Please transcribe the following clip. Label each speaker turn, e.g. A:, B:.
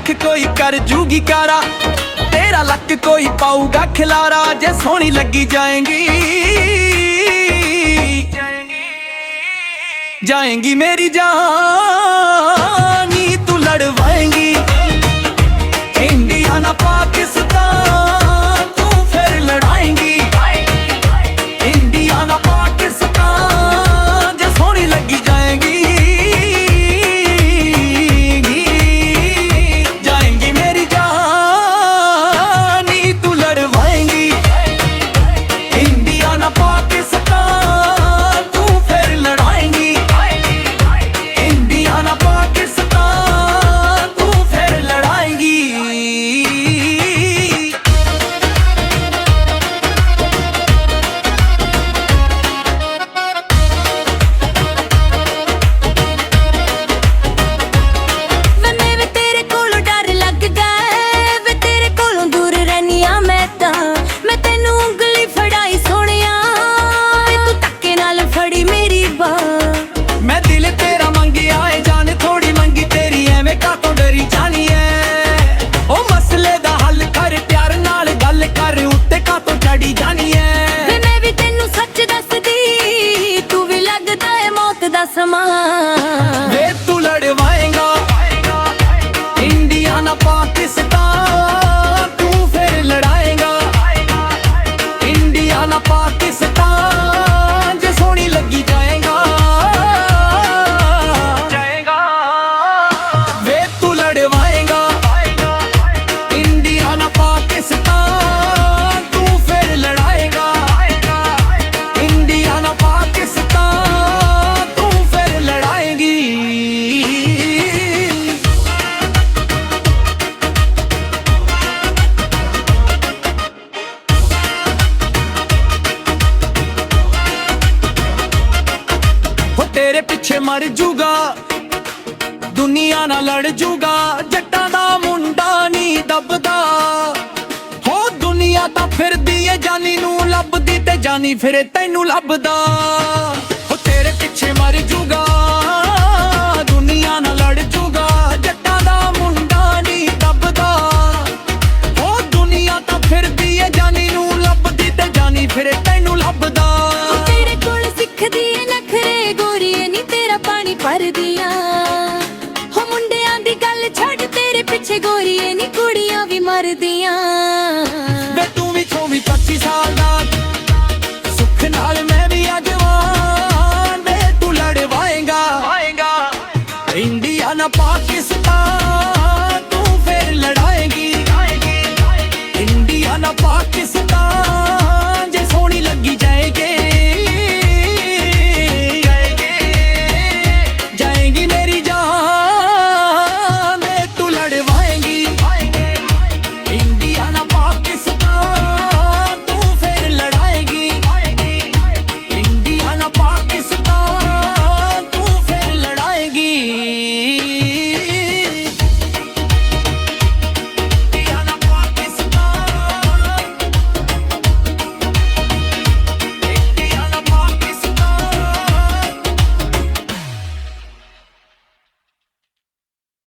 A: अख कोई कर जूगी कारा, तेरा लक कोई पाऊगा खिलारा। जे सोहनी लगी जाएंगी जाएंगी मेरी जानी, तू लड़वाएंगी। इंडिया ना पाकिस्तान तू फिर लड़ाएंगी। इंडिया ना पाकिस्तान जे सोहनी लगी जाएंगी जाएंगी मेरी जानी, तू लड़वाएंगी। इंडिया ना पाकिस्तान तू फिर लड़ाएंगी। इंडिया ना पाकिस्तान तू फिर लड़ाएंगी। मैं दिल तेरा मंगिया है जान, थोड़ी मंगी तेरी एवें कातों डरी जानी है। ओ मसले दा हल कर, प्यार नाल गल कर, उत्ते कातों चढ़ी जानी है।
B: मैं भी तेनू सच दसदी, तू भी लगदा है मौत दा समा।
A: वे तू लड़वाएगा इंडिया ना पाकिस्तान तू फिर लड़ाएगा। इंडिया ना पाकिस्तान जे सोहनी लगी जाएगा वे तू लड़वाएगा। इंडिया ना पाकिस्तान तू फिर लड़ाएगा। इंडिया ना पाकिस्तान तू फिर लड़ाएगी। तेरे पिछे मर जूगा दुनिया ना लड़ जूगा, जट्टां दा मुंडा नी दबदा। हो दुनिया तां फिरदी ऐ जानी नू लभदी, ते जानी फिरे तैनू लभदा। हो तेरे पिछे मर जूगा दुनिया ना लड़ जूगा, जट्टां दा मुंडा नी दबदा। हो दुनिया तां फिरदी ऐ जानी नू लभदी, ते जानी फिरे तैनू लभदा।
B: तेरे कोल सिखदी ऐ नखरे गोरीए नी तेरा पानी भर दिया। हो मुंडियां दी गल छड़, तेरे पिछे गोरीए नी कुड़ियां भी मर दियां।